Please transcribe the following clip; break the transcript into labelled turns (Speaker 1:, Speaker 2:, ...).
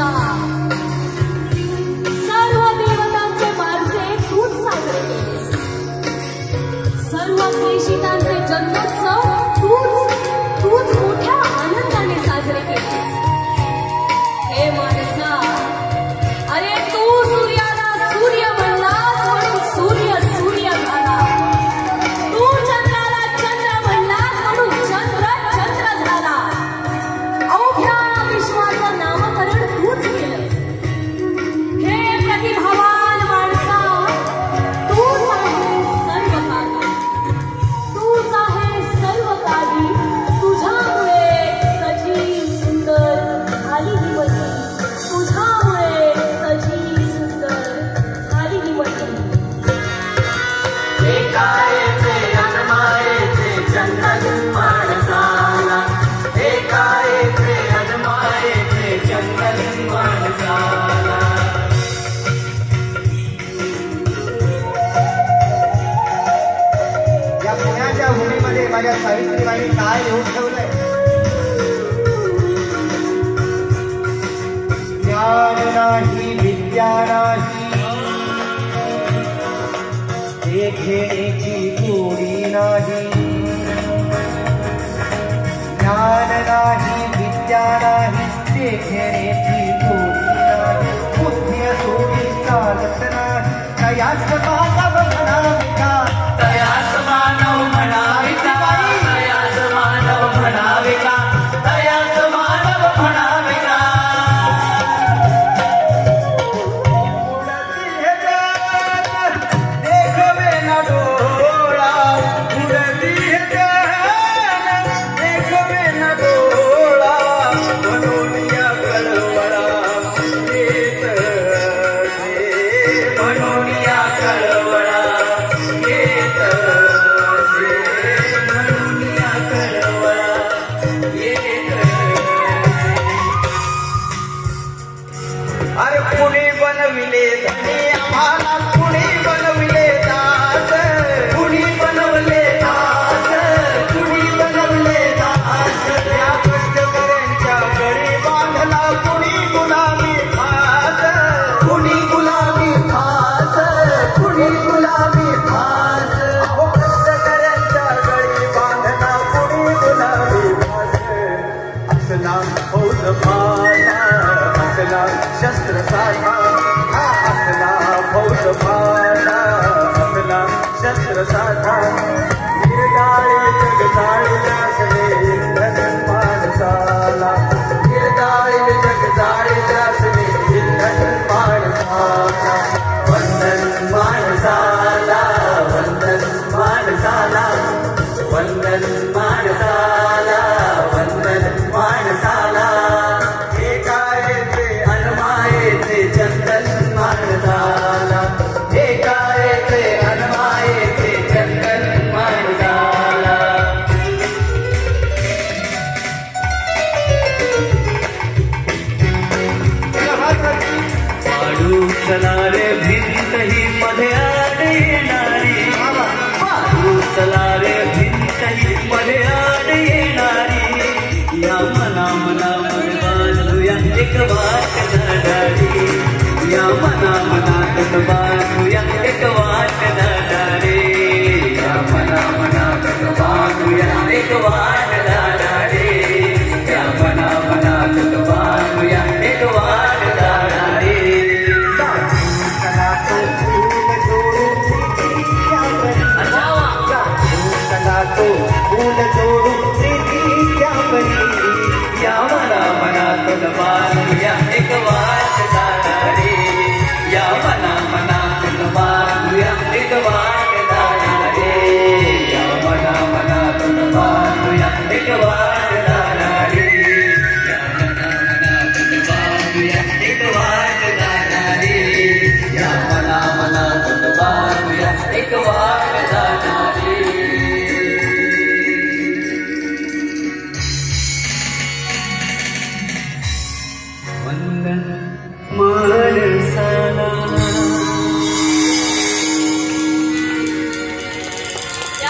Speaker 1: माणसा, सर्व देवतांचे बारसे तूच साजरे केलेस, सर्व प्रेषितांचे जन्मोत्सव तूच मोठ्या आनंदाने साजरे केलेस। हे माणसा, अरे तू सूर्याला सूर्य म्हणलास म्हणून सूर्य सूर्य झाला, तू चंद्राला चंद्र म्हणलास म्हणून चंद्र चंद्र झाला। अवघ्या विश्वाचं नामकरण तूच केलंस। हे प्रतिभावान माणसा, तूच आहे सर्व काही, तूच आहे सर्व काही। तुझ्यामुळे सजी सुंदर झाली ही वटी, तुझ्यामुळे सजी सुंदर झाली ही वटी।
Speaker 2: एकाएचे अनमायेचे चंदन माणसाला, एकाएचे अनमायेचे चंदन माणसाला।
Speaker 3: या पुण्याच्या भूमीमध्ये माझ्या सावित्रीबाईंनी काय लिहून ठेवलंय? ज्ञान नाही विद्या नाही, ते घेण्याची गोडी नाही। ज्ञान नाही विद्या नाही, ते घेण्याची गोडी नाही। बुद्धी सोडी चालत नाही, तयास मानव म्हणावे का,
Speaker 2: तयास मानव म्हणावे का, तयास मानव म्हणावे का, तयास मानव म्हणावे का।
Speaker 3: उडती हे जग देखवे ना डोळा, उडती हे जग देखवे ना डोळा। म्हणून या कळवळा येत असे,
Speaker 2: म्हणून या कळवळा येत असे, म्हणून या कळवळा येत असे।
Speaker 3: अरे कुणी बनविले धनी आम्हाला, कुणी बनविले दास,
Speaker 2: कुणी बनवले दास, कुणी बनवले दास।
Speaker 3: या कष्टकऱ्यांच्या गळी बांधला कुणी गुलामी फास,
Speaker 2: कुणी गुलाबी फास, कुणी गुलाबी फास।
Speaker 3: अहो कष्टकऱ्यांच्या गळी बांधला कुणी गुलामी फास। असला फौज फाटा, असला शस्त्र साठा, असला फौज फाटा, असला शस्त्र साठा। निर्डाळी जगदाळी असले इंधन माणसाला,
Speaker 2: निर्दाळी जगदाळी असले इंधन माणसाला। वंदन माणसाला, वंदन माणसाला, वंदन माणसाला, वंदन माणसाला।
Speaker 3: एकाएचे
Speaker 2: अनमायेचे चंदन माणसाला, एकाएचे अनमायेचे चंदन माणसाला। पाडू चला रे भिंत ही मध्ये आड येणारी, पाडू चला रे भिंत ही मध्ये आड येणारी। या मना मना मध्ये बांधूया एक वाट झाडारी, या मना मनात बांधूया एक वाट झाडारी, या मना मनात बांधूया एक वाट झाडारी, या मना मनात बांधूया एक वाट झाडारी।
Speaker 3: कला तो फूल जोडून प्रीती क्या करी, कला तो फूल जोडून प्रीती क्या करी।
Speaker 2: या मना मनात बांधूया एक वाट झाडारी, या मना मनात बांधूया एक वाट झाडारी, या मना मनात बांधूया एक वाट झाडारी, या मना मनात बांधूया एक वाट झाडारी, या मना मनात बांधूया एक वाट